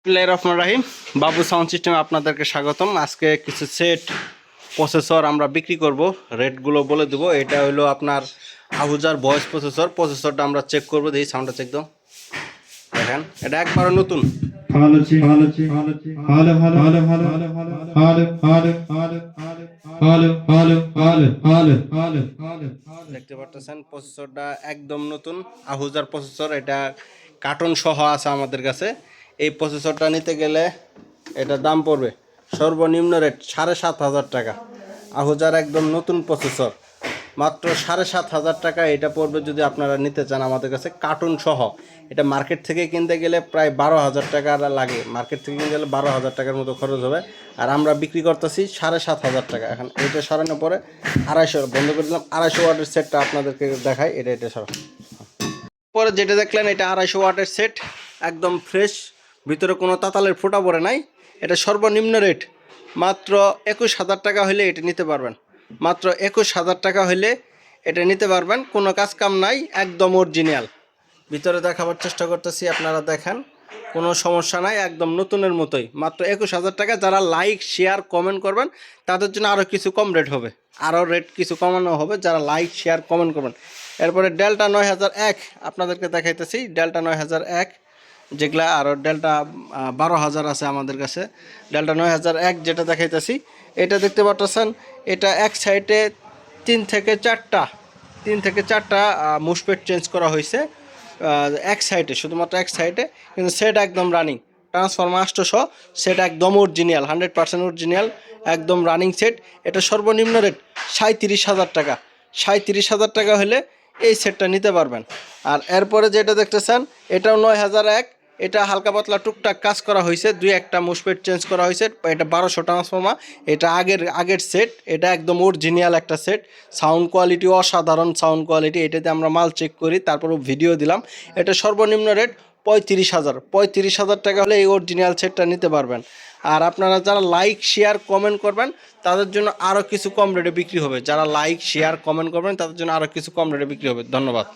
বিসমিল্লাহির রহমানির রহিম। বাবু সাউন্ড সিস্টেমে আপনাদেরকে স্বাগতম। আজকে কিছু সেট প্রসেসর আমরা বিক্রি করব, রেটগুলো বলে দেবো। এটা হলো আপনার আহুজার ভয়েস প্রসেসরটা আমরা চেক করবো। দেখি সাউন্ডটা চেক দাও। দেখেন এটা একবারে নতুন। দেখতে পাচ্ছেন প্রসেসরটা একদম নতুন আহুজার প্রসেসর। এটা কার্টন সহ আছে আমাদের কাছে। এই প্রসেসরটা নিতে গেলে এটা দাম পড়বে সর্বনিম্ন রেট 7,500 টাকা। আহুজার একদম নতুন প্রসেসর, মাত্র 7,500 টাকা এটা পড়বে যদি আপনারা নিতে চান আমাদের কাছে কার্টুন সহ। এটা মার্কেট থেকে কিনতে গেলে প্রায় 12,000 টাকা লাগে। মার্কেট থেকে কিনতে গেলে 12,000 টাকার মতো খরচ হবে, আর আমরা বিক্রি করতেছি 7,500 টাকা। এখন এটা সরানোর পরে 250 বন্ধ করে দিলাম। 250 ওয়াটের সেটটা আপনাদেরকে দেখাই। এটা সরানো পরে যেটা দেখলেন এটা 250 ওয়াটের সেট, একদম ফ্রেশ, ভিতরে কোনো তাতালের ফোঁটা পড়ে নাই। এটা সর্বনিম্ন রেট মাত্র 21,000 টাকা হলে এটা নিতে পারবেন। মাত্র 21,000 টাকা হলে এটা নিতে পারবেন, কোনো কাজ কাম নাই, একদম অরিজিনাল। ভিতরে দেখাবার চেষ্টা করতেছি, আপনারা দেখেন, কোনো সমস্যা নাই, একদম নতুনের মতোই। মাত্র 21,000 টাকা। যারা লাইক শেয়ার কমেন্ট করবেন তাদের জন্য আরও কিছু কম রেট হবে, আরও রেট কিছু কমানো হবে যারা লাইক শেয়ার কমেন্ট করবেন। এরপরে ডেল্টা 9001 আপনাদেরকে দেখাইতেছি। ডেল্টা 9001 যেগুলা, আরও ডেল্টা 12,000 আছে আমাদের কাছে। ডেল্টা 9001 যেটা দেখাইতেছি এটা দেখতে পাচ্ছেন, এটা এক সাইডে 3 থেকে 4টা মুসপেট চেঞ্জ করা হয়েছে এক সাইডে, শুধুমাত্র এক সাইডে, কিন্তু সেট একদম রানিং। ট্রান্সফরমার 800 সেট একদম অরিজিনাল, 100% অরিজিনাল, একদম রানিং সেট। এটা সর্বনিম্ন রেট 37,000 টাকা। 37,000 টাকা হলে এই সেটটা নিতে পারবেন। আর এরপরে যেটা দেখতেছেন এটাও 9001। এটা হালকা পাতলা টুকটাক কাজ করা হয়েছে, 2-1টা মুসপেট চেঞ্জ করা হয়েছে। এটা 1200 ট্রান্সফর্মার। এটা আগের সেট, এটা একদম অরিজিনাল একটা সেট। সাউন্ড কোয়ালিটি অসাধারণ সাউন্ড কোয়ালিটি। এটাতে আমরা মাল চেক করি, তারপরও ভিডিও দিলাম। এটা সর্বনিম্ন রেট 35,000 টাকা হলে এই অরিজিনাল সেটটা নিতে পারবেন। আর আপনারা যারা লাইক শেয়ার কমেন্ট করবেন তাদের জন্য আরও কিছু কম রেটে বিক্রি হবে। যারা লাইক শেয়ার কমেন্ট করবেন তাদের জন্য আরও কিছু কম রেটে বিক্রি হবে। ধন্যবাদ।